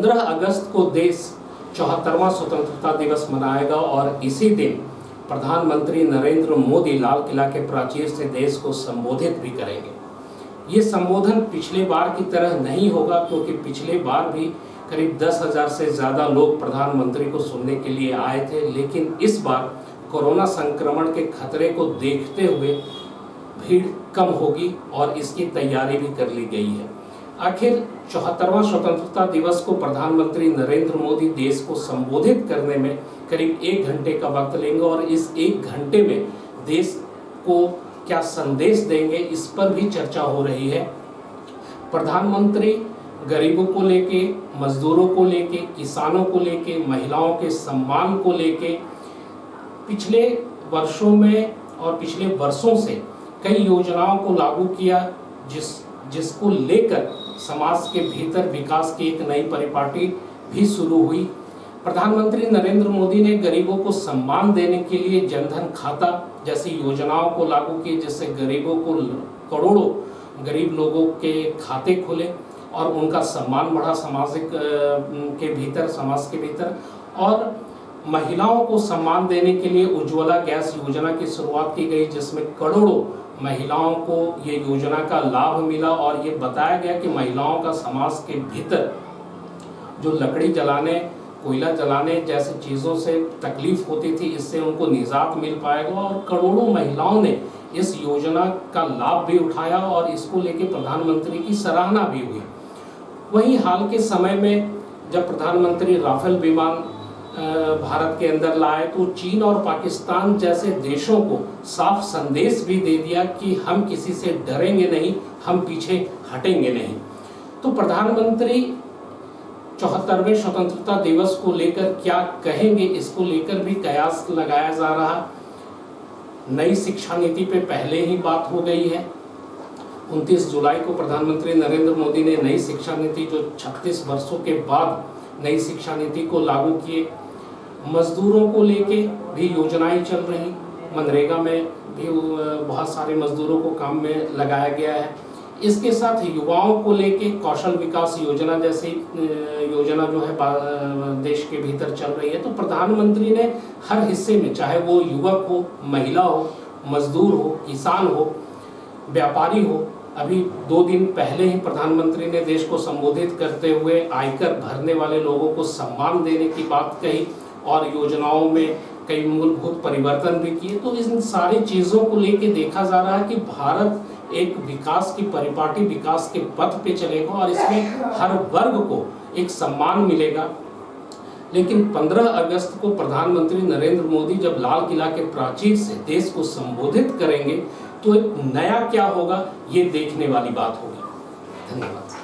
15 अगस्त को देश 74वां स्वतंत्रता दिवस मनाएगा और इसी दिन प्रधानमंत्री नरेंद्र मोदी लाल किला के प्राचीर से देश को संबोधित भी करेंगे। ये संबोधन पिछले बार की तरह नहीं होगा, क्योंकि पिछले बार भी करीब 10,000 से ज़्यादा लोग प्रधानमंत्री को सुनने के लिए आए थे, लेकिन इस बार कोरोना संक्रमण के खतरे को देखते हुए भीड़ कम होगी और इसकी तैयारी भी कर ली गई है। आखिर 74वां स्वतंत्रता दिवस को प्रधानमंत्री नरेंद्र मोदी देश को संबोधित करने में करीब 1 घंटे का वक्त लेंगे और इस 1 घंटे में देश को क्या संदेश देंगे, इस पर भी चर्चा हो रही है। प्रधानमंत्री गरीबों को लेके, मजदूरों को लेके, किसानों को लेके, महिलाओं के सम्मान को लेके पिछले वर्षों में और पिछले वर्षों से कई योजनाओं को लागू किया, जिसको लेकर समाज के भीतर विकास की एक नई परिपाटी भी शुरू हुई। प्रधानमंत्री नरेंद्र मोदी ने गरीबों को सम्मान देने के लिए जनधन खाता जैसी योजनाओं को लागू किए, जिससे गरीबों को करोड़ों गरीब लोगों के खाते खुले और उनका सम्मान बढ़ा समाज के भीतर। और महिलाओं को सम्मान देने के लिए उज्ज्वला गैस योजना की शुरुआत की गई, जिसमें करोड़ों महिलाओं को ये योजना का लाभ मिला और ये बताया गया कि महिलाओं का समाज के भीतर जो लकड़ी जलाने, कोयला जलाने जैसी चीज़ों से तकलीफ होती थी, इससे उनको निजात मिल पाएगा और करोड़ों महिलाओं ने इस योजना का लाभ भी उठाया और इसको लेके प्रधानमंत्री की सराहना भी हुई। वहीं हाल के समय में जब प्रधानमंत्री राफेल विमान भारत के अंदर लाए तो चीन और पाकिस्तान जैसे देशों को साफ संदेश भी दे दिया कि हम किसी से डरेंगे नहीं, हम पीछे हटेंगे नहीं। तो प्रधानमंत्री 74वें स्वतंत्रता दिवस को लेकर क्या कहेंगे, इसको लेकर भी कयास लगाया जा रहा। नई शिक्षा नीति पे पहले ही बात हो गई है। 29 जुलाई को प्रधानमंत्री नरेंद्र मोदी ने नई शिक्षा नीति, जो 36 वर्षों के बाद नई शिक्षा नीति को लागू किए। मजदूरों को लेके भी योजनाएं चल रही, मनरेगा में भी बहुत सारे मजदूरों को काम में लगाया गया है। इसके साथ युवाओं को लेके कौशल विकास योजना जैसी योजना जो है देश के भीतर चल रही है। तो प्रधानमंत्री ने हर हिस्से में, चाहे वो युवक हो, महिला हो, मजदूर हो, किसान हो, व्यापारी हो, अभी 2 दिन पहले ही प्रधानमंत्री ने देश को संबोधित करते हुए आयकर भरने वाले लोगों को सम्मान देने की बात कही और योजनाओं में कई मूलभूत परिवर्तन भी किए। तो इन सारी चीज़ों को लेके देखा जा रहा है कि भारत एक विकास की परिपाटी, विकास के पथ पे चलेगा और इसमें हर वर्ग को एक सम्मान मिलेगा। लेकिन 15 अगस्त को प्रधानमंत्री नरेंद्र मोदी जब लाल किला के प्राचीर से देश को संबोधित करेंगे तो एक नया क्या होगा, ये देखने वाली बात होगी। धन्यवाद।